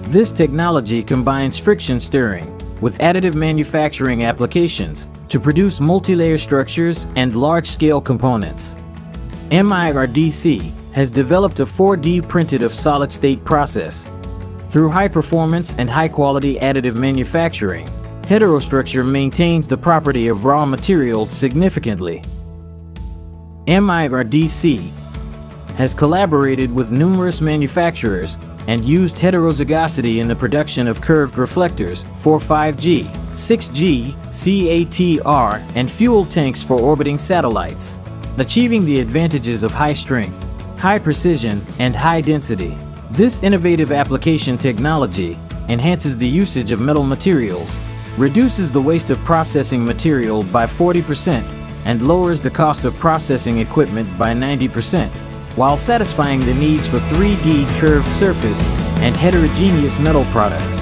This technology combines friction stirring with additive manufacturing applications to produce multi-layer structures and large-scale components. MIRDC has developed a 4D printed of solid-state process. Through high-performance and high-quality additive manufacturing, heterostructure maintains the property of raw material significantly. MIRDC has collaborated with numerous manufacturers and used heterozygosity in the production of curved reflectors for 5G, 6G, CATR, and fuel tanks for orbiting satellites, achieving the advantages of high strength, high precision, and high density. This innovative application technology enhances the usage of metal materials, reduces the waste of processing material by 40%, and lowers the cost of processing equipment by 90%, while satisfying the needs for 3D curved surface and heterogeneous metal products.